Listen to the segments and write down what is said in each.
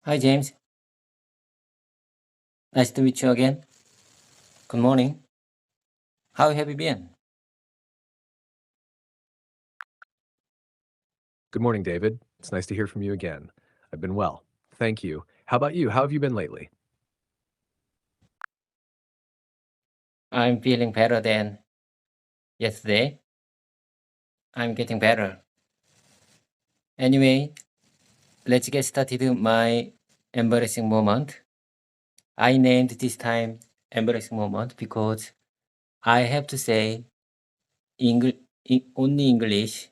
Hi, James. Nice to meet you again. Good morning. How have you been? Good morning, David. It's nice to hear from you again. I've been well. Thank you. How about you? How have you been lately? I'm feeling better than yesterday. I'm getting better. Anyway, let's get started my embarrassing moment. I named this time embarrassing moment because I have to say only English.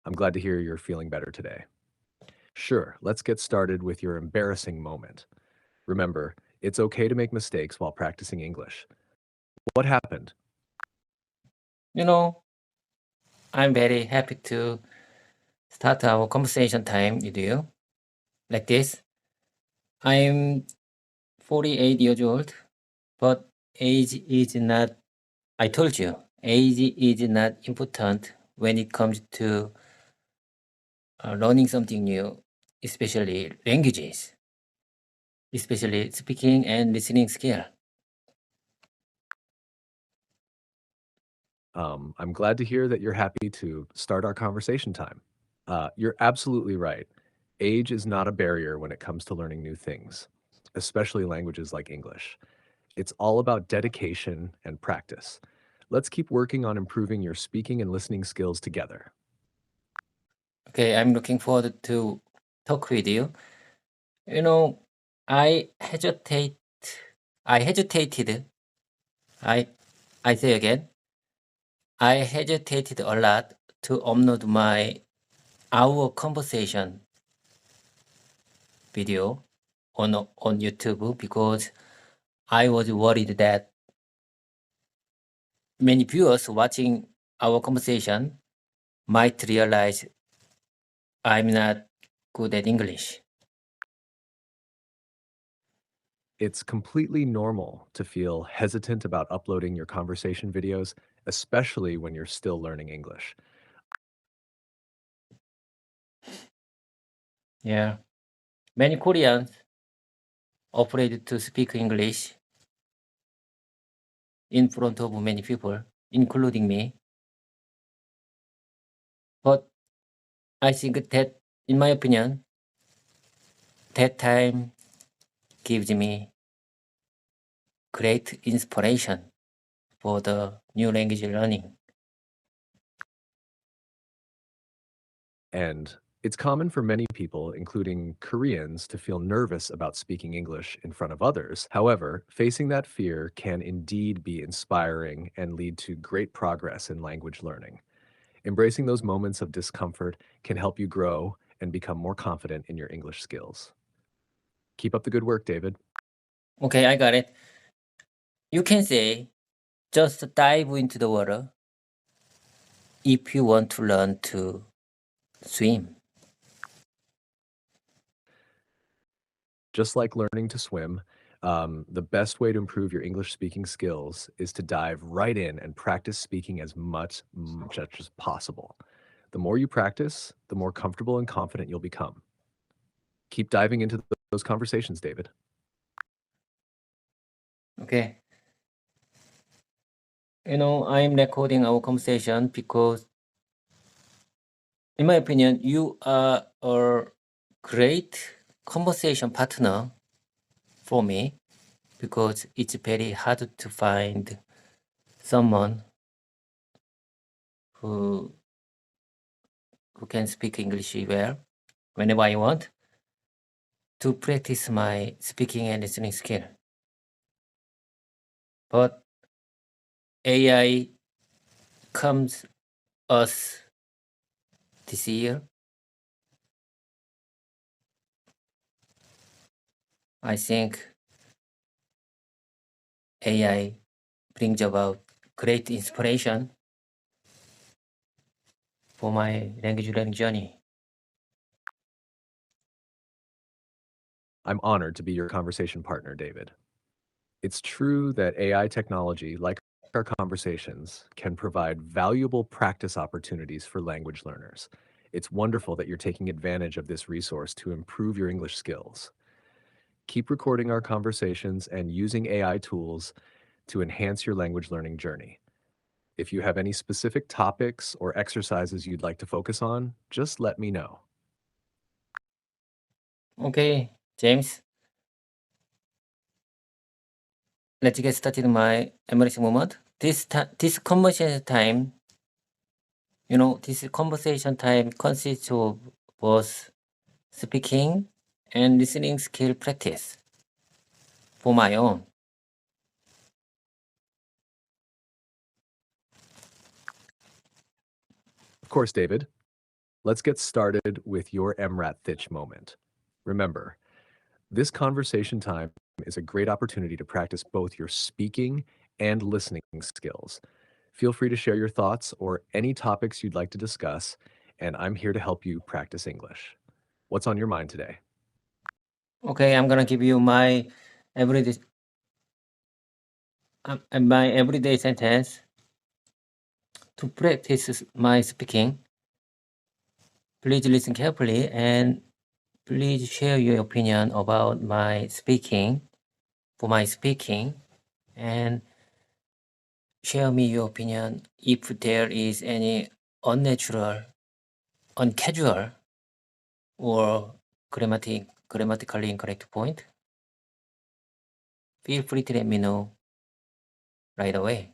I'm glad to hear you're feeling better today. Sure, let's get started with your embarrassing moment. Remember, it's okay to make mistakes while practicing English. What happened? You know, I'm very happy to start our conversation time with you like this. I'm 48 years old, but age is not, I told you, age is not important when it comes to learning something new, especially languages, especially speaking and listening skill. I'm glad to hear that you're happy to start our conversation time. You're absolutely right. Age is not a barrier when it comes to learning new things, especially languages like English. It's all about dedication and practice. Let's keep working on improving your speaking and listening skills together. Okay, I'm looking forward to talk with you. You know, I hesitate, I hesitated, I, I say again, I hesitated a lot to upload our conversation video on YouTube because I was worried that many viewers watching our conversation might realize I'm not good at English. It's completely normal to feel hesitant about uploading your conversation videos, especially when you're still learning English. Yeah. Many Koreans afraid to speak English in front of many people, including me. But I think that, in my opinion, that time gives me great inspiration for the new language learning. And it's common for many people, including Koreans, to feel nervous about speaking English in front of others. However, facing that fear can indeed be inspiring and lead to great progress in language learning. Embracing those moments of discomfort can help you grow and become more confident in your English skills. Keep up the good work, David. Okay, I got it. You can say, just dive into the water if you want to learn to swim. Just like learning to swim, the best way to improve your English speaking skills is to dive right in and practice speaking as much as possible. The more you practice, the more comfortable and confident you'll become. Keep diving into those conversations, David. Okay. I'm recording our conversation because, in my opinion, you are a great conversation partner for me because it's very hard to find someone who can speak English well whenever I want to practice my speaking and listening skill. But AI comes us this year. I think AI brings about great inspiration for my language learning journey. I'm honored to be your conversation partner, David. It's true that AI technology, like our conversations, can provide valuable practice opportunities for language learners. It's wonderful that you're taking advantage of this resource to improve your English skills. Keep recording our conversations and using AI tools to enhance your language learning journey. If you have any specific topics or exercises you'd like to focus on, just let me know. Okay, James. Let's get started my embarrassing moment. This conversation time, this conversation time consists of both speaking and listening skill practice for my own. Of course, David. Let's get started with your MRAT Thitch moment. Remember, this conversation time is a great opportunity to practice both your speaking and listening skills. Feel free to share your thoughts or any topics you'd like to discuss, and I'm here to help you practice English. What's on your mind today? Okay, I'm gonna give you my everyday sentence to practice my speaking. Please listen carefully and please share your opinion about my speaking, and share me your opinion if there is any unnatural, uncasual, or grammatically incorrect point. Feel free to let me know right away.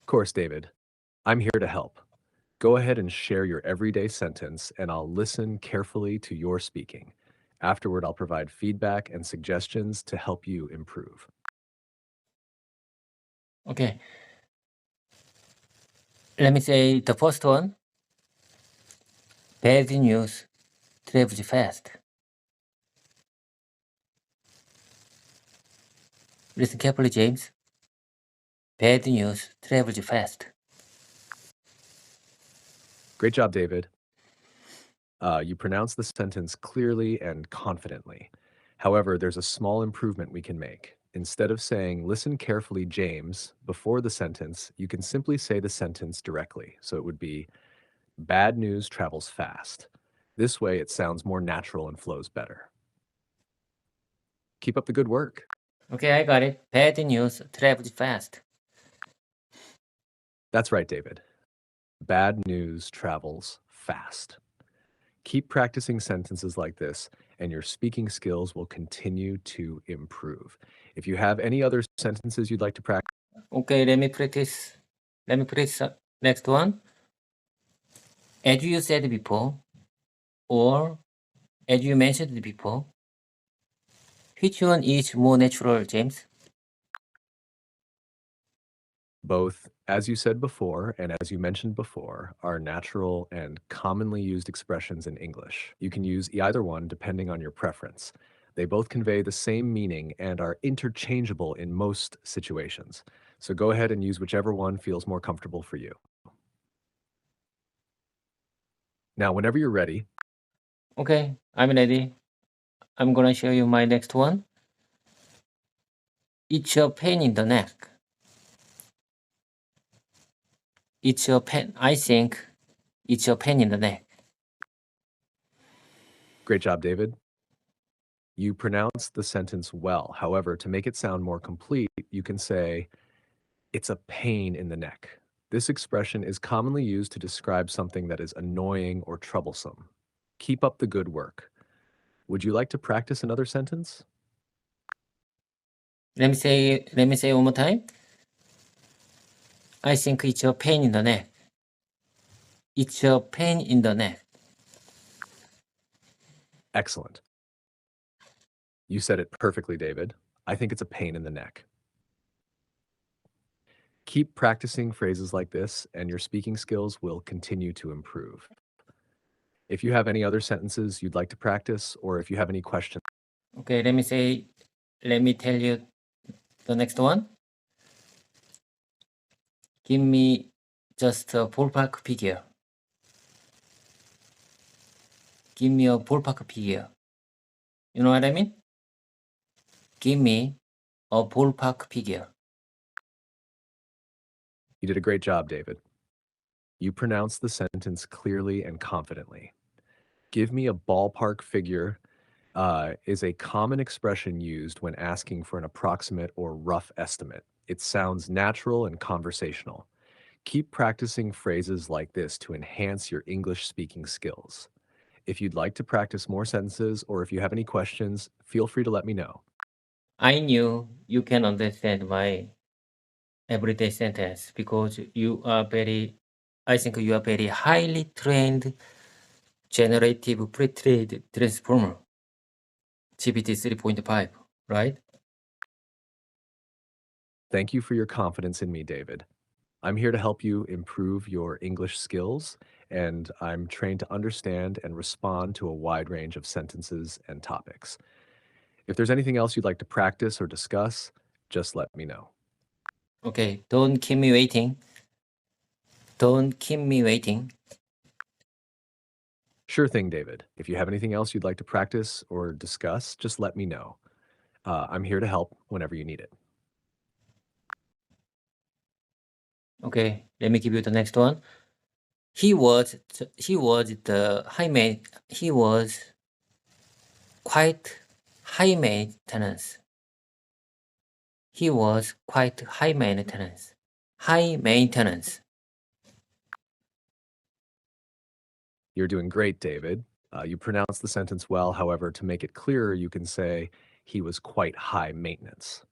Of course, David. I'm here to help. Go ahead and share your everyday sentence, and I'll listen carefully to your speaking. Afterward, I'll provide feedback and suggestions to help you improve. Okay. Let me say the first one. Bad news travels fast. Listen carefully, James. Bad news travels fast. Great job, David. You pronounce the sentence clearly and confidently. However, there's a small improvement we can make. Instead of saying, listen carefully, James, before the sentence, you can simply say the sentence directly. So it would be, bad news travels fast. This way, it sounds more natural and flows better. Keep up the good work. Okay, I got it. Bad news travels fast. That's right, David. Bad news travels fast. Keep practicing sentences like this, and your speaking skills will continue to improve. If you have any other sentences you'd like to practice, Okay, let me practice. Next one. As you said before, or as you mentioned before, which one is more natural, James? both, as you said before and as you mentioned before, are natural and commonly used expressions in English. You can use either one depending on your preference. They both convey the same meaning and are interchangeable in most situations. So go ahead and use whichever one feels more comfortable for you. Now, whenever you're ready, Okay, I'm ready. I'm gonna show you my next one. It's a pain in the neck. It's a pain. I think it's a pain in the neck. great job, David. You pronounced the sentence well. However, to make it sound more complete, you can say, it's a pain in the neck. This expression is commonly used to describe something that is annoying or troublesome. Keep up the good work. Would you like to practice another sentence? Let me say one more time. I think it's a pain in the neck. It's a pain in the neck. Excellent. You said it perfectly, David. I think it's a pain in the neck. Keep practicing phrases like this, and your speaking skills will continue to improve. If you have any other sentences you'd like to practice, or if you have any questions, Okay, let me tell you the next one. Give me just a ballpark figure. Give me a ballpark figure. You know what I mean? Give me a ballpark figure. you did a great job, David. You pronounce the sentence clearly and confidently. Give me a ballpark figure is a common expression used when asking for an approximate or rough estimate. It sounds natural and conversational. Keep practicing phrases like this to enhance your English speaking skills. If you'd like to practice more sentences or if you have any questions, feel free to let me know. I knew you can understand my everyday sentence because I think you are very highly trained generative pre-trained transformer, GPT 3.5, right? Thank you for your confidence in me, David. I'm here to help you improve your English skills, and I'm trained to understand and respond to a wide range of sentences and topics. If there's anything else you'd like to practice or discuss, just let me know. Okay, don't keep me waiting. Don't keep me waiting. Sure thing, David. If you have anything else you'd like to practice or discuss, just let me know. I'm here to help whenever you need it. Okay, let me give you the next one. He was the high man. He was quite high maintenance. He was quite high maintenance. High maintenance. You're doing great, David. You pronounced the sentence well. However, to make it clearer, you can say he was quite high maintenance.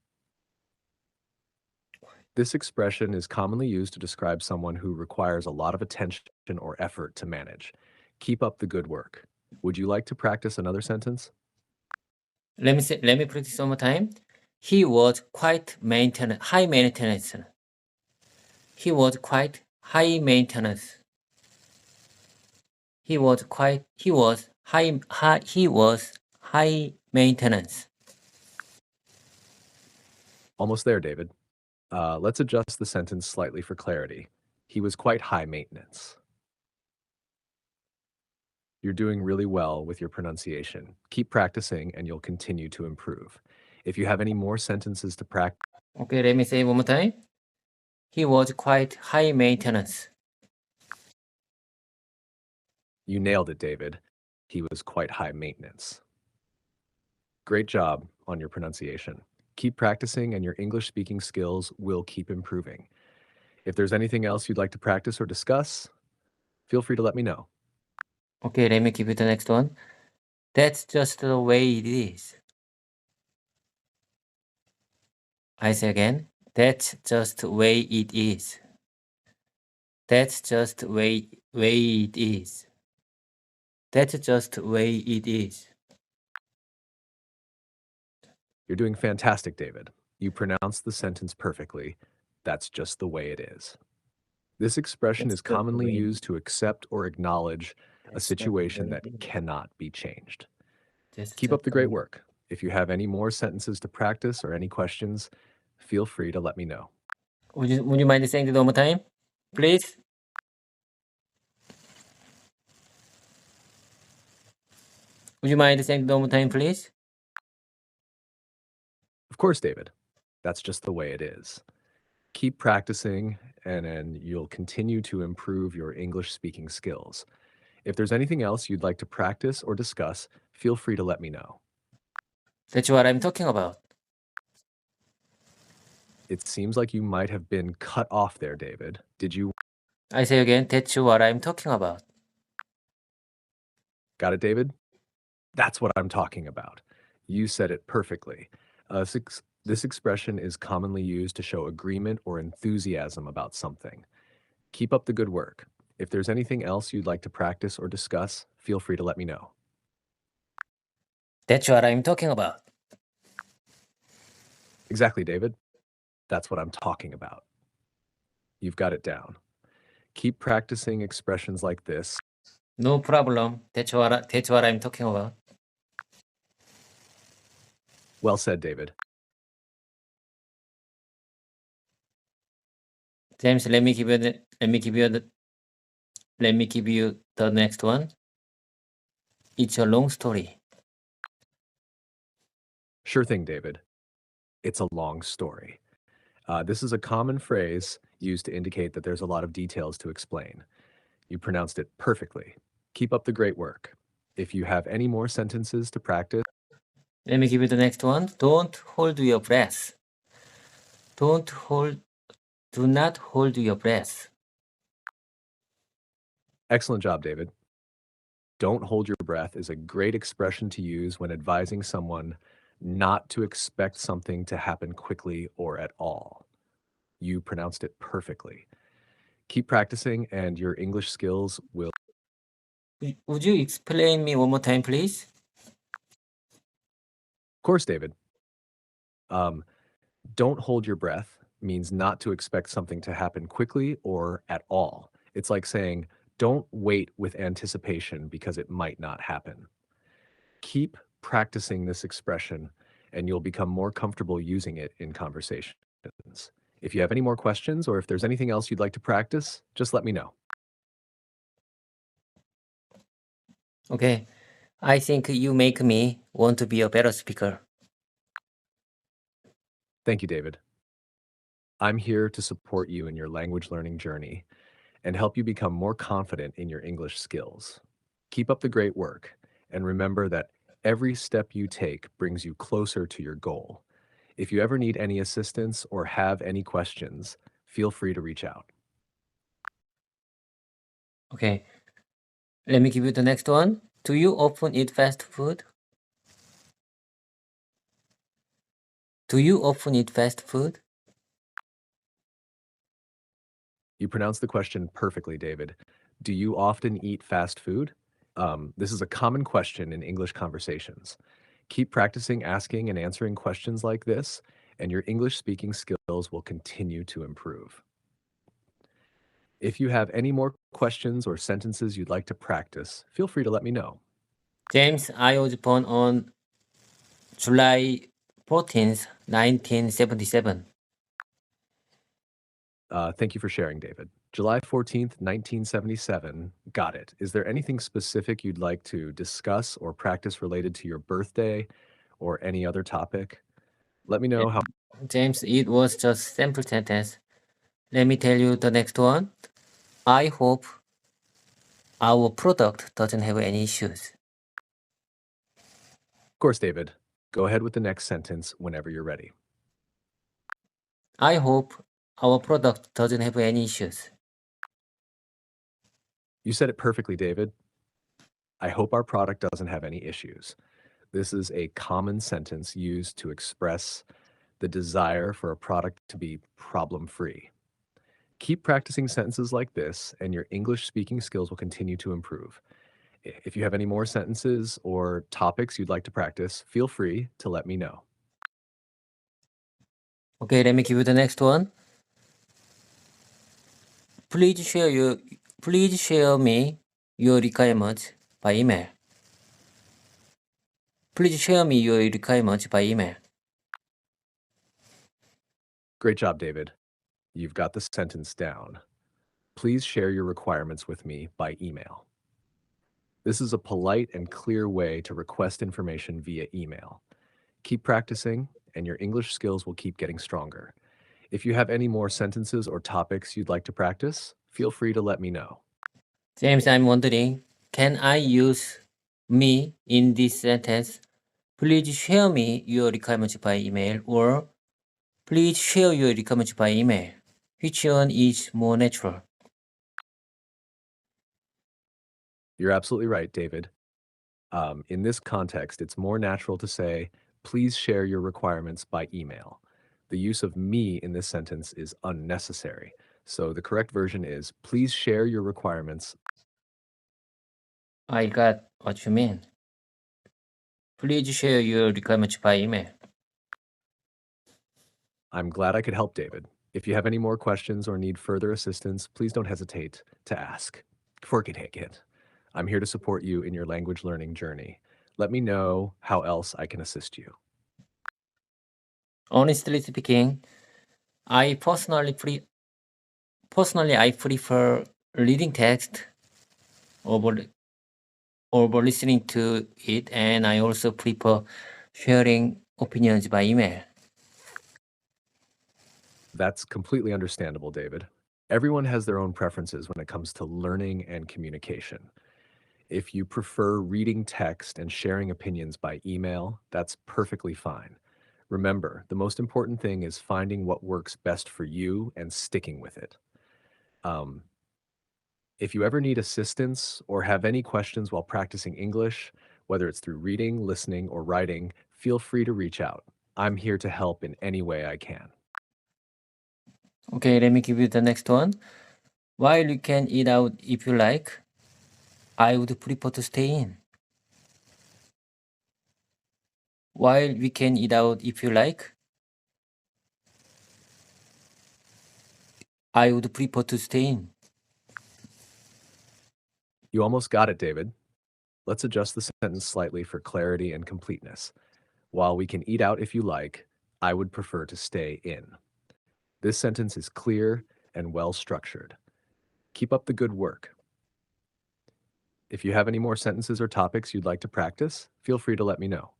This expression is commonly used to describe someone who requires a lot of attention or effort to manage. Keep up the good work. Would you like to practice another sentence? Let me practice one more time. He was quite high maintenance. He was quite high maintenance. He was high maintenance. Almost there, David. Let's adjust the sentence slightly for clarity. He was quite high maintenance. You're doing really well with your pronunciation. Keep practicing and you'll continue to improve. If you have any more sentences to practice, Okay, let me say one more time. He was quite high maintenance. you nailed it, David. He was quite high maintenance. Great job on your pronunciation. Keep practicing and your English speaking skills will keep improving. If there's anything else you'd like to practice or discuss, feel free to let me know. Okay, let me give you the next one. That's just the way it is. I say again. That's just the way it is. That's just the way it is. That's just the way it is. You're doing fantastic, David. You pronounced the sentence perfectly. That's just the way it is. This expression That's is just the commonly way- used to accept or acknowledge a That's just the situation way that it is. cannot be changed. That's Keep just up the great work. If you have any more sentences to practice or any questions, feel free to let me know. Would you mind saying it one more time, please? Would you mind saying it one more time, please? Of course, David. That's just the way it is. Keep practicing, and then you'll continue to improve your English speaking skills. If there's anything else you'd like to practice or discuss, feel free to let me know. That's what I'm talking about. It seems like you might have been cut off there, David. Did you I say again, that's what I'm talking about. got it, David? That's what I'm talking about. You said it perfectly. This expression is commonly used to show agreement or enthusiasm about something. Keep up the good work. If there's anything else you'd like to practice or discuss, feel free to let me know. That's what I'm talking about. Exactly, David. That's what I'm talking about. You've got it down. Keep practicing expressions like this. No problem. That's what I'm talking about. Well said, David. James, let me give you the next one. It's a long story. Sure thing, David. It's a long story. This is a common phrase used to indicate that there's a lot of details to explain. You pronounced it perfectly. Keep up the great work. If you have any more sentences to practice, Let me give you the next one. Don't hold your breath. Do not hold your breath. excellent job, David. Don't hold your breath is a great expression to use when advising someone not to expect something to happen quickly or at all. You pronounced it perfectly. Keep practicing, and your English skills will. Would you explain me one more time, please? Of course, David. Don't hold your breath means not to expect something to happen quickly or at all. It's like saying, don't wait with anticipation because it might not happen. Keep practicing this expression, and you'll become more comfortable using it in conversations. If you have any more questions or if there's anything else you'd like to practice, just let me know. Okay. I think you make me want to be a better speaker. Thank you, David. I'm here to support you in your language learning journey and help you become more confident in your English skills. Keep up the great work, and remember that every step you take brings you closer to your goal. If you ever need any assistance or have any questions, feel free to reach out. Okay. Let me give you the next one. Do you often eat fast food? Do you often eat fast food? You pronounced the question perfectly, David. Do you often eat fast food? This is a common question in English conversations. Keep practicing asking and answering questions like this, and your English speaking skills will continue to improve. If you have any more questions or sentences you'd like to practice, feel free to let me know. James, I was born on July 14th, 1977. Thank you for sharing, David. July 14th, 1977. Got it. Is there anything specific you'd like to discuss or practice related to your birthday or any other topic? Let me know how. James, it was just simple sentence. Let me tell you the next one. I hope our product doesn't have any issues. Of course, David. Go ahead with the next sentence whenever you're ready. I hope our product doesn't have any issues. You said it perfectly, David. I hope our product doesn't have any issues. This is a common sentence used to express the desire for a product to be problem-free. Keep practicing sentences like this, and your English speaking skills will continue to improve. If you have any more sentences or topics you'd like to practice, feel free to let me know. Okay, let me give you the next one. Please share me your requirements by email. Please share me your requirements by email. Great job, David. You've got the sentence down. Please share your requirements with me by email. This is a polite and clear way to request information via email. Keep practicing, and your English skills will keep getting stronger. If you have any more sentences or topics you'd like to practice, feel free to let me know. James, I'm wondering, can I use me in this sentence? Please share me your requirements by email, or please share your requirements by email. Which one is more natural? You're absolutely right, David. In this context, it's more natural to say, please share your requirements by email. The use of me in this sentence is unnecessary. So the correct version is, please share your requirements. I got what you mean. Please share your requirements by email. I'm glad I could help, David. If you have any more questions or need further assistance, please don't hesitate to ask. I'm here to support you in your language learning journey. Let me know how else I can assist you. Honestly speaking, I prefer reading text over listening to it, and I also prefer sharing opinions by email. That's completely understandable, David. Everyone has their own preferences when it comes to learning and communication. If you prefer reading text and sharing opinions by email, that's perfectly fine. Remember, the most important thing is finding what works best for you and sticking with it. Um, if you ever need assistance or have any questions while practicing English, whether it's through reading, listening, or writing, feel free to reach out. I'm here to help in any way I can. Okay, let me give you the next one. While you can eat out if you like, I would prefer to stay in. While we can eat out if you like, I would prefer to stay in. You almost got it, David. Let's adjust the sentence slightly for clarity and completeness. While we can eat out if you like, I would prefer to stay in. This sentence is clear and well structured. Keep up the good work. If you have any more sentences or topics you'd like to practice, feel free to let me know.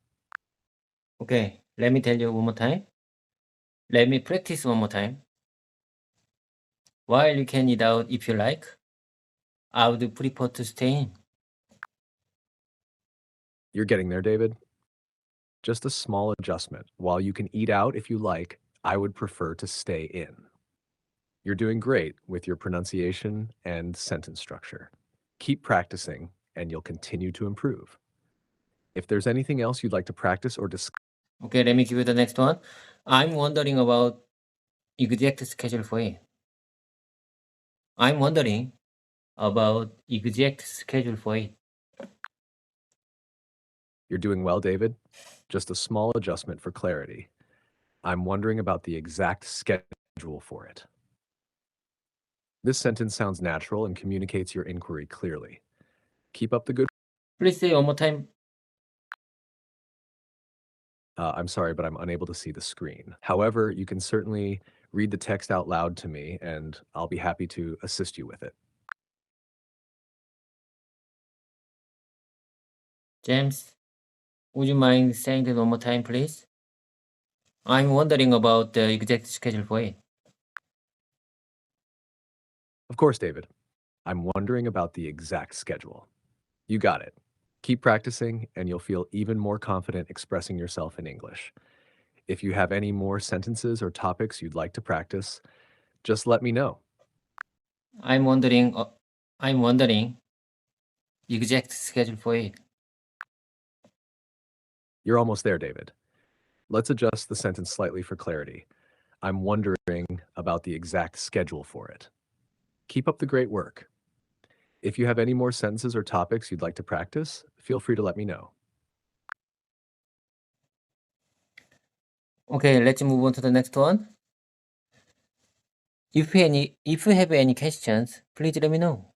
Okay, let me tell you one more time. Let me practice one more time. While you can eat out if you like, I would prefer to stay in. You're getting there, David. Just a small adjustment. While you can eat out if you like, I would prefer to stay in. You're doing great with your pronunciation and sentence structure. Keep practicing, and you'll continue to improve. If there's anything else you'd like to practice or discuss, Okay, let me give you the next one. I'm wondering about exact schedule for it. I'm wondering about exact schedule for it. you're doing well, David. Just a small adjustment for clarity. I'm wondering about the exact schedule for it. This sentence sounds natural and communicates your inquiry clearly. Keep up the good. Please say one more time. I'm sorry, but I'm unable to see the screen. However, you can certainly read the text out loud to me, and I'll be happy to assist you with it. James, would you mind saying that one more time, please? I'm wondering about the exact schedule for it. Of course, David. I'm wondering about the exact schedule. You got it. Keep practicing, and you'll feel even more confident expressing yourself in English. If you have any more sentences or topics you'd like to practice, just let me know. I'm wondering exact schedule for it. You're almost there, David. Let's adjust the sentence slightly for clarity. I'm wondering about the exact schedule for it. Keep up the great work. If you have any more sentences or topics you'd like to practice, feel free to let me know. Okay, let's move on to the next one. If you have any questions, please let me know.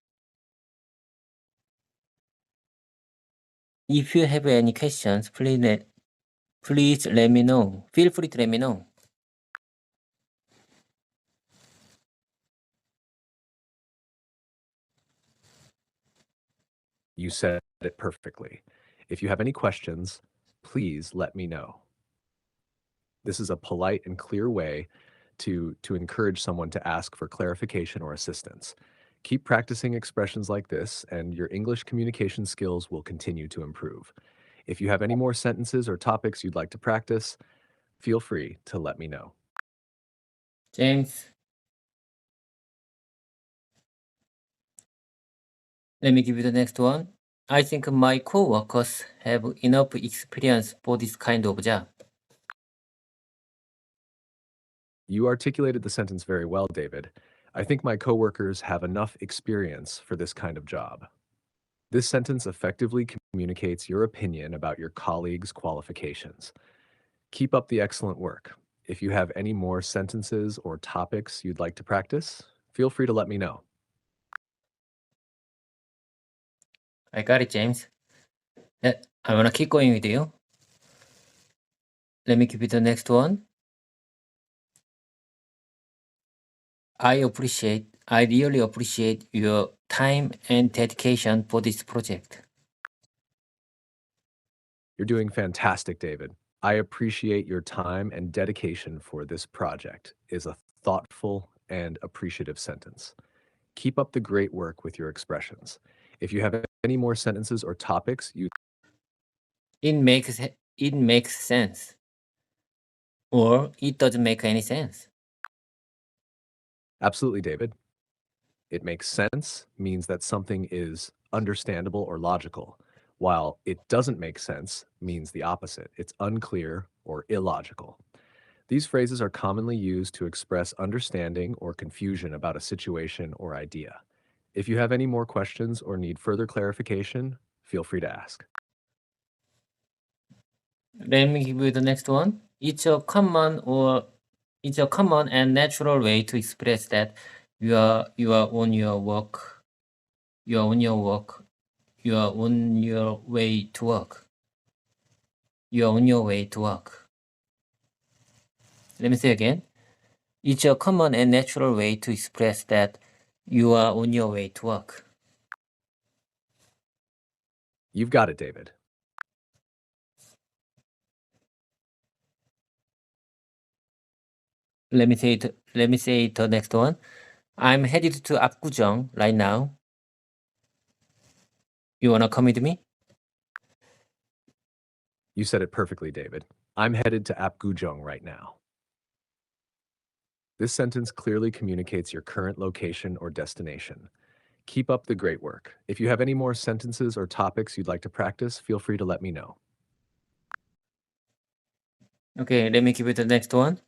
If you have any questions, please let me know. Feel free to let me know. You said it perfectly. If you have any questions, please let me know. This is a polite and clear way to encourage someone to ask for clarification or assistance. Keep practicing expressions like this, and your English communication skills will continue to improve. If you have any more sentences or topics you'd like to practice, feel free to let me know. James, let me give you the next one. I think my co-workers have enough experience for this kind of job. You articulated the sentence very well, David. I think my coworkers have enough experience for this kind of job. This sentence effectively communicates your opinion about your colleagues' qualifications. Keep up the excellent work. If you have any more sentences or topics you'd like to practice, feel free to let me know. I got it, James. I wanna keep going with you. Let me give you the next one. I really appreciate your time and dedication for this project. You're doing fantastic, David. I appreciate your time and dedication for this project is a thoughtful, and appreciative sentence. Keep up the great work with your expressions. If you have any more sentences or topics you It makes sense. Or it doesn't make any sense. absolutely, David. It makes sense means that something is understandable or logical, while it doesn't make sense means the opposite. It's unclear or illogical. These phrases are commonly used to express understanding or confusion about a situation or idea. If you have any more questions or need further clarification, feel free to ask. Let me give you the next one. It's a common and natural way to express that you are on your work. You are on your work. You are on your way to work. You are on your way to work. Let me say again. It's a common and natural way to express that you are on your way to work. You've got it, David. Let me say the next one. I'm headed to Apgujeong right now. You wanna come with me? You said it perfectly, David. I'm headed to Apgujeong right now. This sentence clearly communicates your current location or destination. Keep up the great work. If you have any more sentences or topics you'd like to practice, feel free to let me know. Okay, let me give you the next one.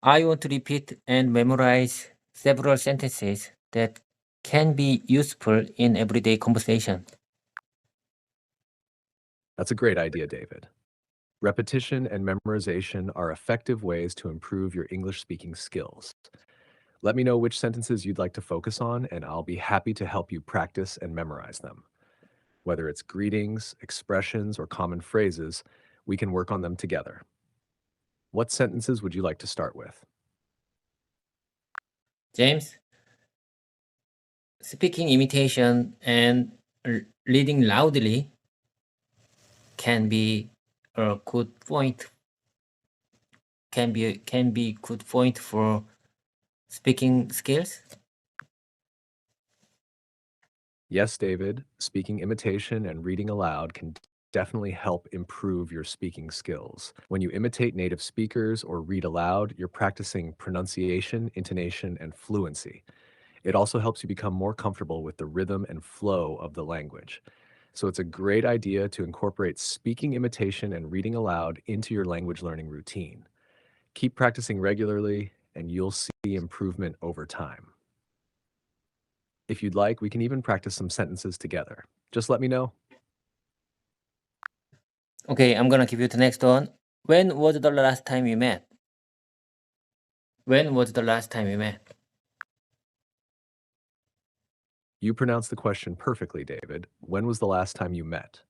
I want to repeat and memorize several sentences that can be useful in everyday conversation. That's a great idea, David. Repetition and memorization are effective ways to improve your English speaking skills. Let me know which sentences you'd like to focus on, and I'll be happy to help you practice and memorize them. Whether it's greetings, expressions, or common phrases, we can work on them together. What sentences would you like to start with? James, speaking imitation and reading loudly can be a good point. Can be good point for speaking skills. Yes, David, speaking imitation and reading aloud can definitely help improve your speaking skills. When you imitate native speakers or read aloud, you're practicing pronunciation, intonation, and fluency. It also helps you become more comfortable with the rhythm and flow of the language. So it's a great idea to incorporate speaking imitation and reading aloud into your language learning routine. Keep practicing regularly, and you'll see improvement over time. If you'd like, we can even practice some sentences together. Just let me know. Okay, I'm gonna give you the next one. When was the last time we met? When was the last time we met? You pronounced the question perfectly, David. When was the last time you met?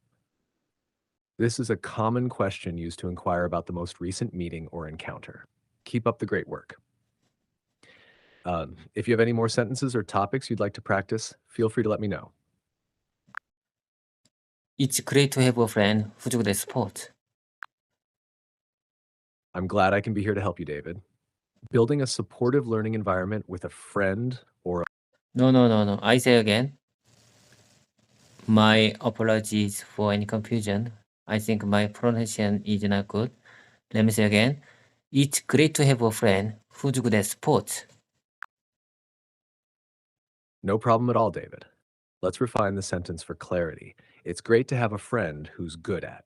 This is a common question used to inquire about the most recent meeting or encounter. Keep up the great work. If you have any more sentences or topics you'd like to practice, feel free to let me know. It's great to have a friend who's good at sports. I'm glad I can be here to help you, David. Building a supportive learning environment with a friend or No. I say again. My apologies for any confusion. I think my pronunciation is not good. Let me say again. It's great to have a friend who's good at sports. No problem at all, David. Let's refine the sentence for clarity. It's great to have a friend who's good at.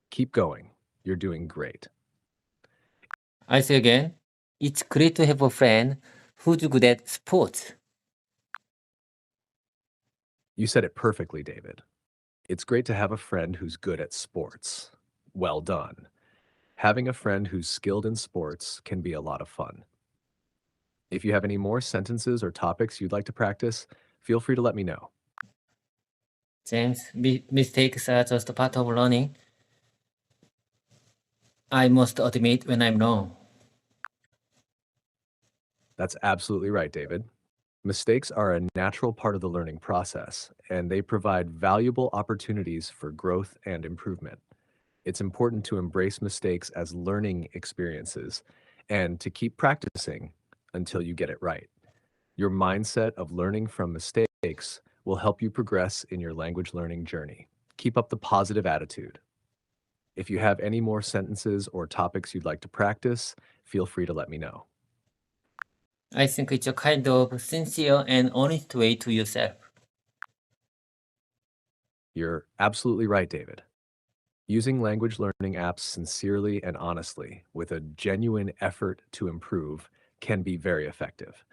Keep going. You're doing great. I say again. It's great to have a friend who's good at sports. You said it perfectly, David. It's great to have a friend who's good at sports. Well done. Having a friend who's skilled in sports can be a lot of fun. If you have any more sentences or topics you'd like to practice, feel free to let me know. James, mistakes are just part of learning. I must admit when I'm wrong. That's absolutely right, David. Mistakes are a natural part of the learning process, and they provide valuable opportunities for growth and improvement. It's important to embrace mistakes as learning experiences and to keep practicing until you get it right. Your mindset of learning from mistakes will help you progress in your language learning journey. Keep up the positive attitude. If you have any more sentences or topics you'd like to practice, feel free to let me know. I think it's a kind of sincere and honest way to yourself. You're absolutely right, David. Using language learning apps sincerely and honestly with a genuine effort to improve can be very effective.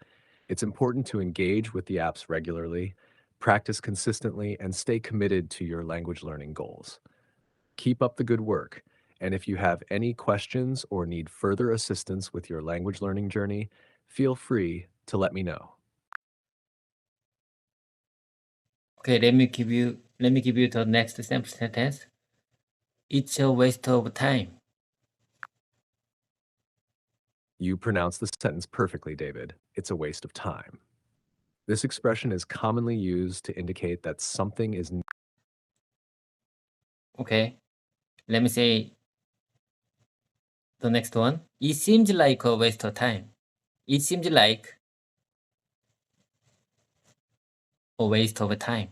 It's important to engage with the apps regularly, practice consistently, and stay committed to your language learning goals. Keep up the good work. And if you have any questions or need further assistance with your language learning journey, feel free to let me know. Okay, let me give you the next sample sentence. It's a waste of time. You pronounced the sentence perfectly, David. It's a waste of time. This expression is commonly used to indicate that something is Okay, let me say the next one. It seems like a waste of time. It seems like a waste of time.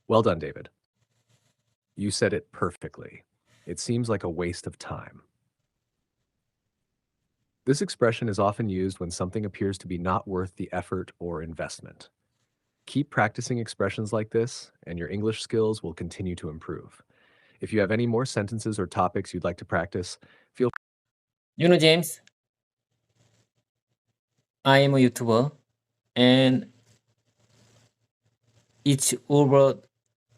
Well done, David. You said it perfectly. It seems like a waste of time. This expression is often used when something appears to be not worth the effort or investment. Keep practicing expressions like this, and your English skills will continue to improve. If you have any more sentences or topics you'd like to practice, feel You know, James, I am a YouTuber and it's over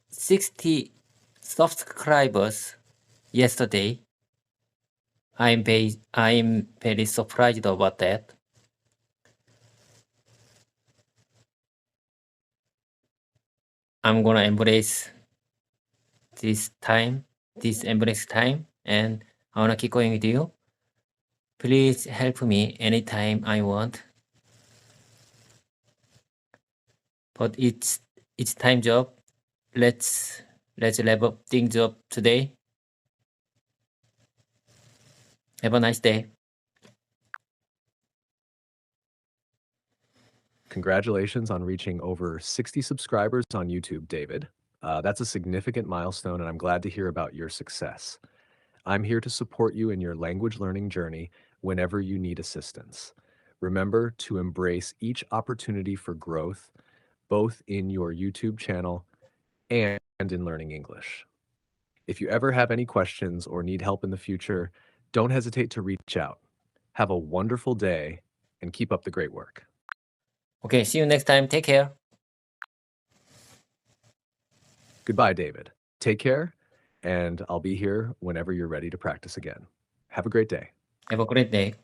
60 subscribers yesterday. I'm very surprised about that. I'm gonna embrace this time, and I wanna keep going with you. Please help me anytime I want. But it's time job. Let's wrap up things up today. Have a nice day. Congratulations on reaching over 60 subscribers on YouTube, David. That's a significant milestone, and I'm glad to hear about your success. I'm here to support you in your language learning journey whenever you need assistance. Remember to embrace each opportunity for growth, both in your YouTube channel and in learning English. If you ever have any questions or need help in the future, don't hesitate to reach out. Have a wonderful day and keep up the great work. Okay, see you next time. Take care. Goodbye, David. Take care, and I'll be here whenever you're ready to practice again. Have a great day. Have a great day.